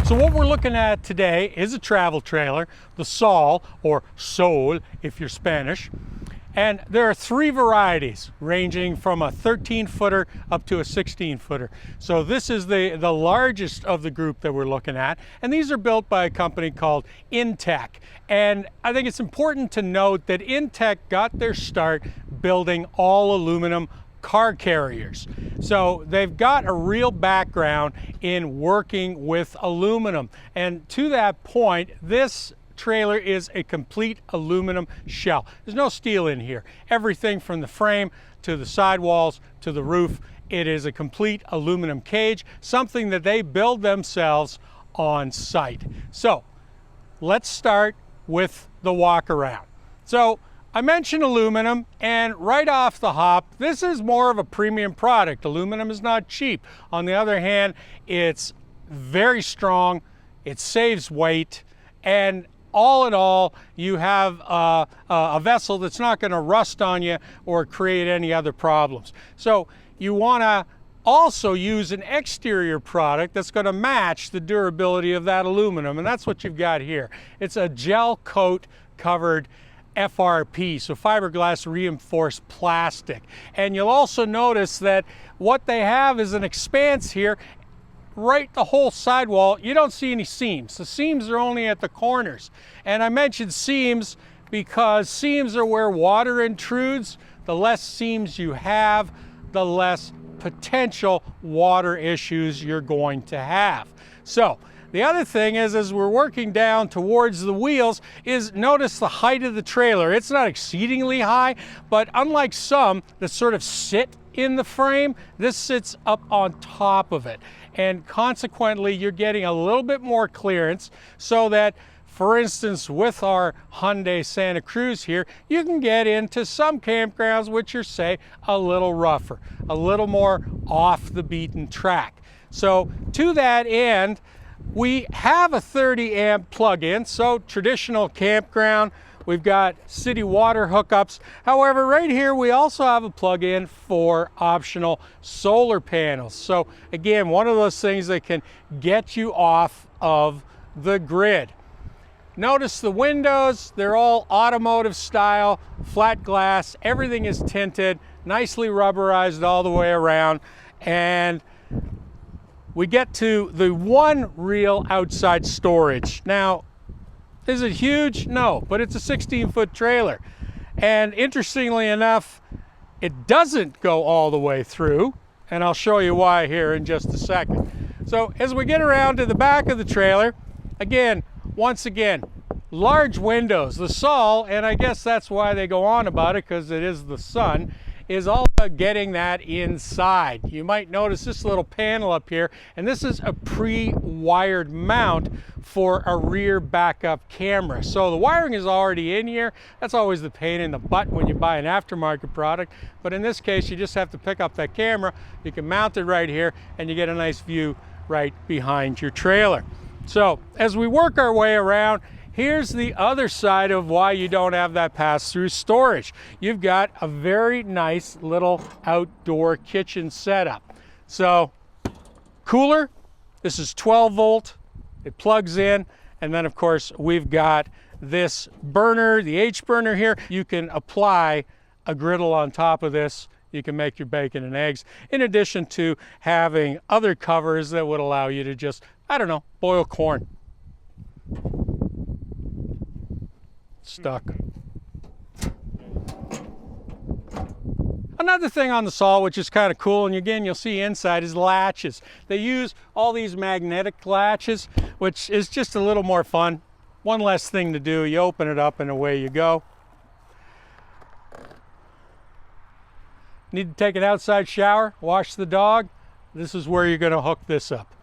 So what we're looking at today is a travel trailer, the Sol, or Sol if you're Spanish. And there are three varieties ranging from a 13-footer up to a 16-footer. So this is the largest of the group that we're looking at. And these are built by a company called InTech. And I think it's important to note that InTech got their start building all aluminum car carriers. So they've got a real background in working with aluminum. And to that point, this trailer is a complete aluminum shell. There's no steel in here. Everything from the frame to the sidewalls to the roof, it is a complete aluminum cage, something that they build themselves on site. So let's start with the Walkaround. So I mentioned aluminum, and right off the hop, this is more of a premium product. Aluminum is not cheap. On the other hand, it's very strong, it saves weight, and all in all, you have a vessel that's not going to rust on you or create any other problems. So you want to also use an exterior product that's going to match the durability of that aluminum, and that's what you've got here. It's a gel coat covered FRP, so fiberglass reinforced plastic. And you'll also notice that what they have is an expanse here, right the whole sidewall. You don't see any seams. The seams are only at the corners. And I mentioned seams because seams are where water intrudes. The less seams you have, the less potential water issues you're going to have. So the other thing is, as we're working down towards the wheels, is notice the height of the trailer. It's not exceedingly high, but unlike some that sort of sit in the frame, this sits up on top of it. And consequently, you're getting a little bit more clearance so that, for instance, with our Hyundai Santa Cruz here, you can get into some campgrounds which are, say, a little rougher, a little more off the beaten track. So to that end, we have a 30 amp plug-in, so traditional campground. We've got city water hookups. However, right here we also have a plug-in for optional solar panels. So again, one of those things that can get you off of the grid. Notice the windows, they're all automotive style, flat glass, everything is tinted, nicely rubberized all the way around. And we get to the one real outside storage. Now, is it huge? No, but it's a 16-foot trailer. And interestingly enough, it doesn't go all the way through, and I'll show you why here in just a second. So as we get around to the back of the trailer, again, once again, large windows. The Sol, and I guess that's why they go on about it, because it is the sun, is all about getting that inside. You might notice this little panel up here, and this is a pre-wired mount for a rear backup camera. So the wiring is already in here. That's always the pain in the butt when you buy an aftermarket product, but in this case you just have to pick up that camera, you can mount it right here, and you get a nice view right behind your trailer. So as we work our way around, here's the other side of why you don't have that pass-through storage. You've got a very nice little outdoor kitchen setup. So cooler, this is 12 volt, it plugs in, and then of course we've got this burner, the H burner here. You can apply a griddle on top of this. You can make your bacon and eggs, in addition to having other covers that would allow you to just, I don't know, boil corn. Stuck. Another thing on the Sol, which is kind of cool, and again you'll see inside, is latches. They use all these magnetic latches, which is just a little more fun. One less thing to do. You open it up and away you go. Need to take an outside shower, wash the dog? This is where you're going to hook this up.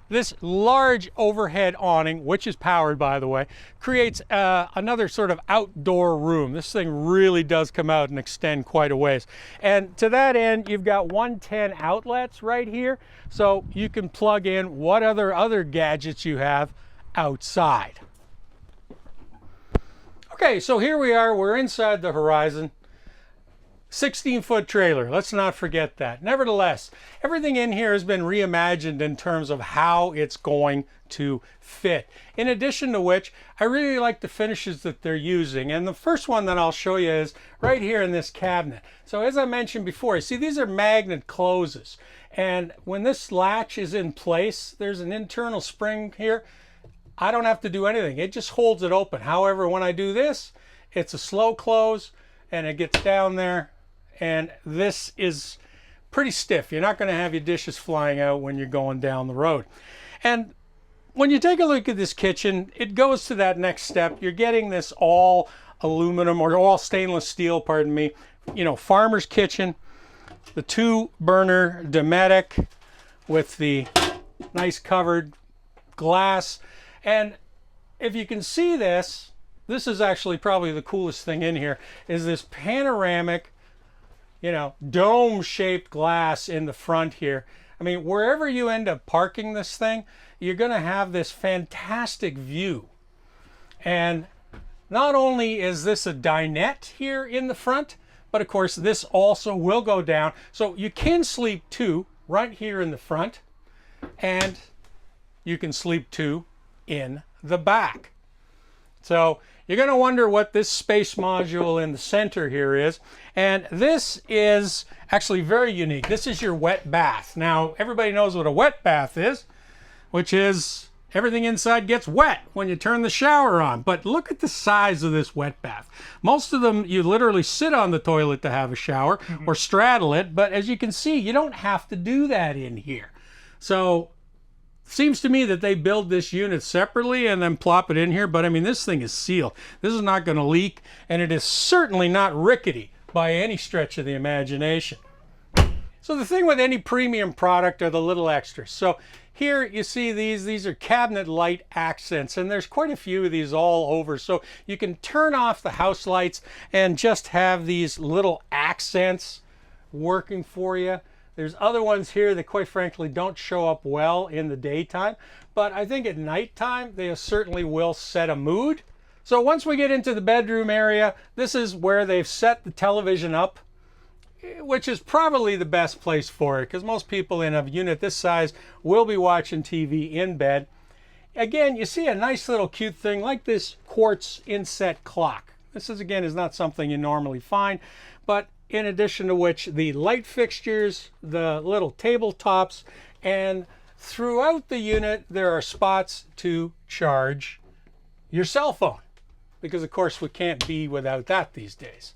This large overhead awning, which is powered by the way, creates another sort of outdoor room. This thing really does come out and extend quite a ways. And to that end, you've got 110 outlets right here, so you can plug in what other gadgets you have outside. Okay, so here we are, we're inside the Horizon. 16-foot trailer, let's not forget that. Nevertheless, everything in here has been reimagined in terms of how it's going to fit. In addition to which, I really like the finishes that they're using. And the first one that I'll show you is right here in this cabinet. So as I mentioned before, you see these are magnet closes. And when this latch is in place, there's an internal spring here. I don't have to do anything. It just holds it open. However, when I do this, it's a slow close and it gets down there. And this is pretty stiff. You're not going to have your dishes flying out when you're going down the road. And when you take a look at this kitchen, it goes to that next step. You're getting this all aluminum or all stainless steel, pardon me, you know, farmer's kitchen, the 2-burner Dometic with the nice covered glass. And if you can see this, this is actually probably the coolest thing in here, is this panoramic, you know, dome-shaped glass in the front here. I mean, wherever you end up parking this thing, you're going to have this fantastic view. And not only is this a dinette here in the front, but of course this also will go down. So you can sleep two right here in the front, and you can sleep two in the back. So you're going to wonder what this space module in the center here is. And this is actually very unique. This is your wet bath. Now, everybody knows what a wet bath is, which is everything inside gets wet when you turn the shower on. But look at the size of this wet bath. Most of them, you literally sit on the toilet to have a shower or straddle it. But as you can see, you don't have to do that in here. So seems to me that they build this unit separately and then plop it in here, but I mean, this thing is sealed. This is not going to leak, and it is certainly not rickety by any stretch of the imagination. So the thing with any premium product are the little extras. So here you see these are cabinet light accents, and there's quite a few of these all over. So you can turn off the house lights and just have these little accents working for you. There's other ones here that quite frankly don't show up well in the daytime, but I think at nighttime they certainly will set a mood. So once we get into the bedroom area, this is where they've set the television up, which is probably the best place for it because most people in a unit this size will be watching TV in bed. Again, you see a nice little cute thing like this quartz inset clock. This is not something you normally find, but in addition to which the light fixtures, the little tabletops, and throughout the unit there are spots to charge your cell phone, because of course we can't be without that these days.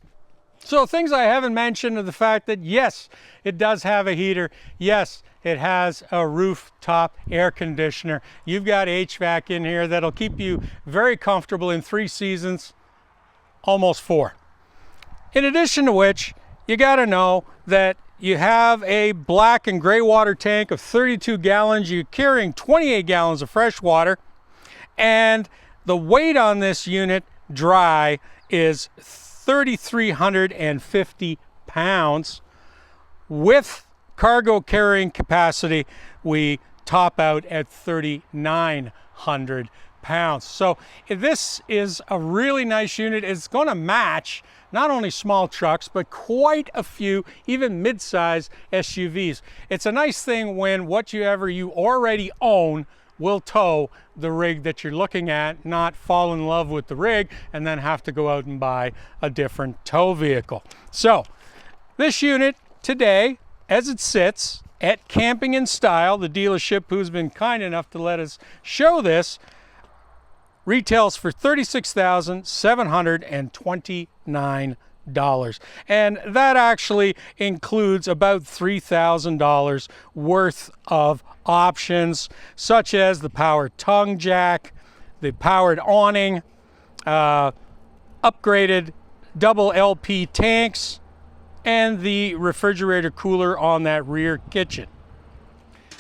So things I haven't mentioned are the fact that yes, it does have a heater. Yes, it has a rooftop air conditioner. You've got HVAC in here that'll keep you very comfortable in 3 seasons, almost 4. In addition to which, you got to know that you have a black and gray water tank of 32 gallons. You're carrying 28 gallons of fresh water. And the weight on this unit dry is 3,350 pounds. With cargo carrying capacity, we top out at 3,900 pounds. So this is a really nice unit. It's going to match not only small trucks, but quite a few, even mid-size SUVs. It's a nice thing when whatever you already own will tow the rig that you're looking at, not fall in love with the rig and then have to go out and buy a different tow vehicle. So this unit today, as it sits at Camping in Style, the dealership who's been kind enough to let us show this, retails for $36,729. And that actually includes about $3,000 worth of options, such as the powered tongue jack, the powered awning, upgraded double LP tanks, and the refrigerator cooler on that rear kitchen.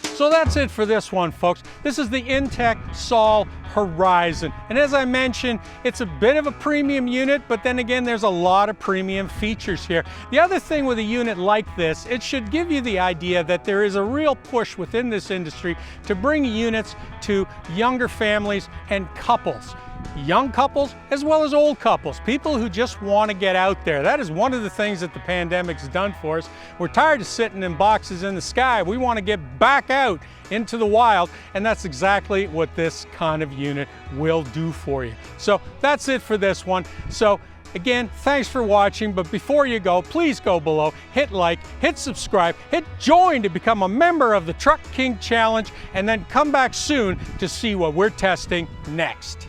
So that's it for this one, folks. This is the InTech Sol Horizon. And as I mentioned, it's a bit of a premium unit, but then again, there's a lot of premium features here. The other thing with a unit like this, it should give you the idea that there is a real push within this industry to bring units to younger families and couples. young couples as well as old couples, people who just want to get out there. That is one of the things that the pandemic's done for us. We're tired of sitting in boxes in the sky. We want to get back out into the wild, and that's exactly what this kind of unit will do for you. So that's it for this one. So again, thanks for watching, but before you go, please go below, hit like, hit subscribe, hit join to become a member of the Truck King Challenge, and then come back soon to see what we're testing next.